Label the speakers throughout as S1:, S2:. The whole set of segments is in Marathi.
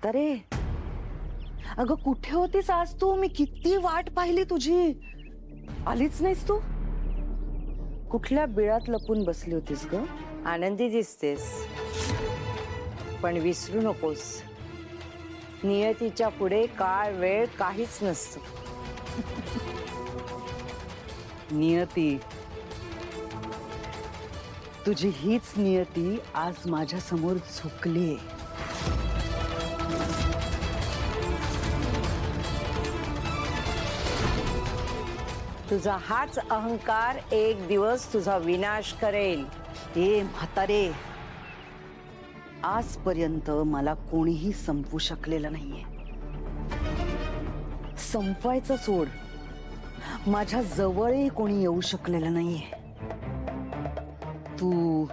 S1: म्हातारे, अगं कुठे होतीस आज तू? मी किती वाट पाहिली तुझी, आलीच नाहीस तू. कुठल्या बिळात लपून बसली होतीस ग?
S2: आनंदी दिसतेस, पण विसरू नकोस, नियतीच्या पुढे काळ वेळ काहीच नसतं.
S1: नियती, तुझी हीच नियती आज माझ्या समोर झुकलीये.
S2: तुझा हाच अहंकार एक दिवस तुझा विनाश करेल.
S1: ए म्हातारे, आजपर्यंत मला कोणीही संपवू शकलेलं नाहीये. संपवायचं सोड, माझ्या जवळही कोणी येऊ शकलेलं नाहीये. तू,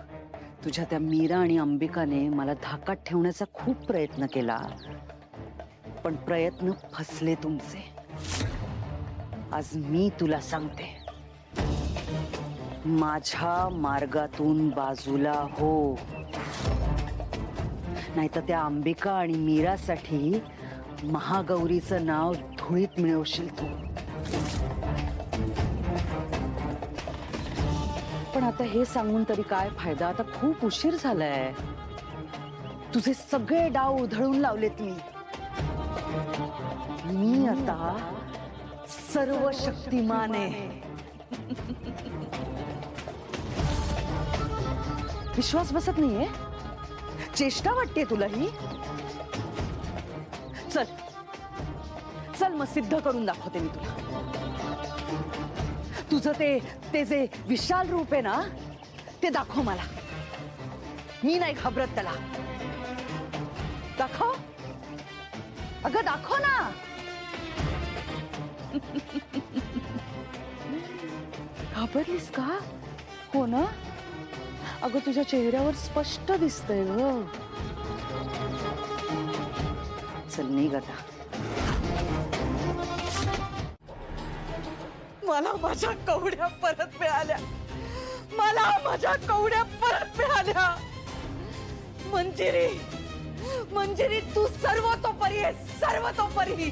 S1: तुझ्या त्या मीरा आणि अंबिकाने मला धाकात ठेवण्याचा खूप प्रयत्न केला, पण प्रयत्न फसले तुमचे. आज मी तुला सांगते, माझ्या मार्गातून बाजूला हो, नाहीतर त्या अंबिका आणि मीरासाठी महागौरीचं नाव धुळीत मिळवशील तू. पण आता हे सांगून तरी काय फायदा? आता खूप उशीर झालाय. तुझे सगळे डाव उधळून लावलेत मी. मी आता सर्व शक्तिमान आहे. विश्वास बसत नाहीये? चेष्टा वाटते तुला ही? चल चल, मग सिद्ध करून दाखवते मी तुला. तुझं ते जे विशाल रूप आहे ना, ते दाखव मला. मी नाही घाबरत त्याला. दाखव अगं, दाखव ना. घाबरलीस का? हो ना? अगं, तुझ्या चेहऱ्यावर स्पष्ट दिसतंय ग. चल निघ आता. मला माझ्या कवड्या परत मिळाल्या. मला माझ्या कवड्या परत मिळाल्या. मंजिरी, मंजिरी, तू सर्वतोपरी आहे, सर्वतोपरी.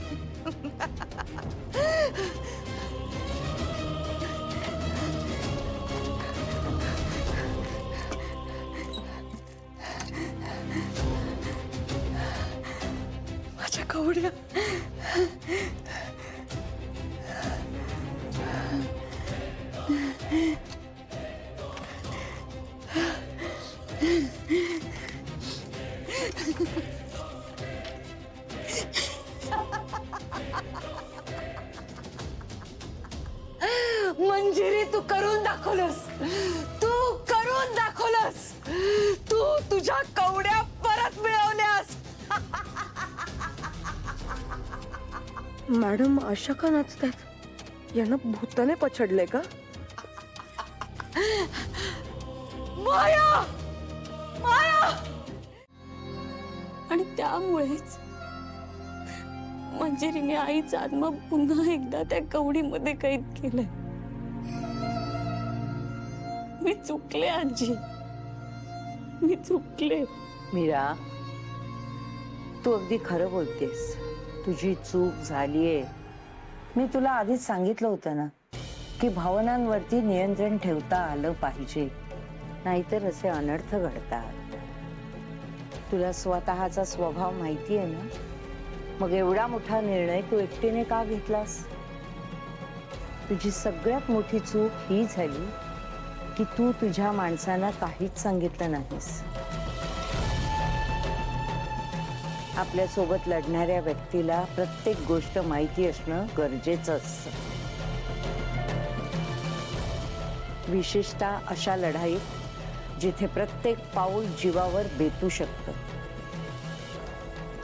S1: माझ्या कवड्या. मंजिरी, तू करून दाखवलंस. तू करून दाखवलंस. तू तुझ्या कवड्या परत मिळवल्यास.
S3: मॅडम अशा का नाचतात? यांना भूताने पछडले का?
S1: माया, माया.
S4: आणि त्यामुळेच मंजिरीने आईचा आत्मा पुन्हा एकदा त्या कवडीमध्ये कैद केलाय. मी चुकले आजी, मी चुकले.
S2: मीरा, तू अगदी खरं बोलतेस. तुझी चूक झालीये. मी तुला आधीच सांगितलं होतं ना की भावनांवरती नियंत्रण ठेवता आलं पाहिजे, नाहीतर असे अनर्थ घडतात. तुला स्वतःचा स्वभाव माहिती आहे ना, मग एवढा मोठा निर्णय तू एकटीने का घेतलास? तुझी सगळ्यात मोठी चूक ही झाली की तू तुझ्या माणसांना काहीच सांगितलं नाहीस. आपल्या सोबत लढणाऱ्या व्यक्तीला प्रत्येक गोष्ट माहिती असणं गरजेचं असतं, विशेषतः अशा लढाईत जिथे प्रत्येक पाऊल जीवावर बेतू शकतं.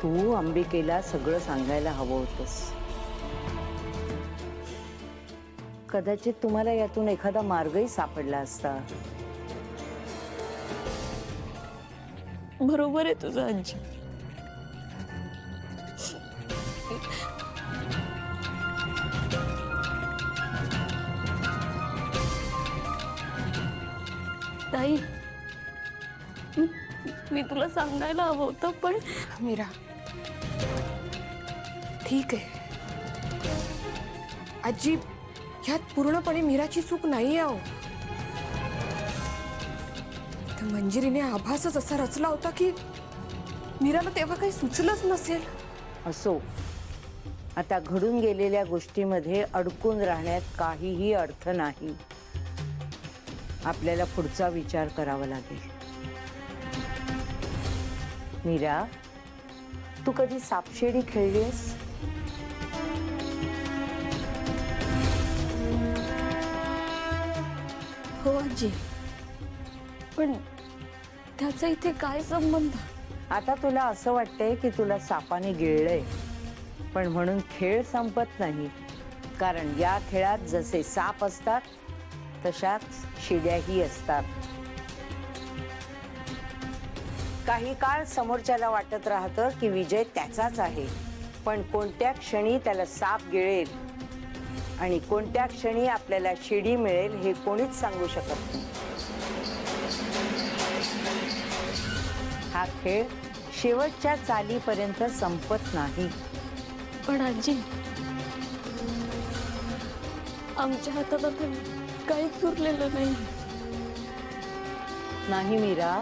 S2: तू अंबिकेला सगळं सांगायला हवं होतंस. कदाचित तुम्हाला यातून एखादा मार्गही सापडला असता.
S4: बरोबर आहे तुझं आजी. ताई, मी तुला सांगायला हवं होतं, पण
S3: मीरा, ठीक आहे आजी, ह्यात पूर्णपणे मीराची चूक नाहीये अहो. त्या मंजिरीने आभासच असा रचला होता की मीराला तेव्हा काही सुचलंच नसेल.
S2: असो, आता घडून गेलेल्या गोष्टीमध्ये अडकून राहण्यात काहीही अर्थ नाही. आपल्याला पुढचा विचार करावा लागेल. मीरा, तू कधी सापशिडी खेळलीस?
S4: हो आजी, पण त्याचा इथे काय संबंध?
S2: आता तुला असं वाटतंय की तुला सापाने गिळलंय, पण म्हणून खेळ संपत नाही. कारण या खेळात जसे साप असतात तशाच शिड्याही असतात. काही काळ समोरच्याला वाटत राहतं की विजय त्याचाच आहे, पण कोणत्या क्षणी त्याला साप गिळेल आणि कोणत्या क्षणी आपल्याला शिडी मिळेल हे कोणीच सांगू शकत नाही. हा खेळ शेवटच्या चालीपर्यंत संपत नाही.
S4: पण आजी, आमच्या हातात आता काहीच उरलेलं नाही.
S2: नाही मीरा,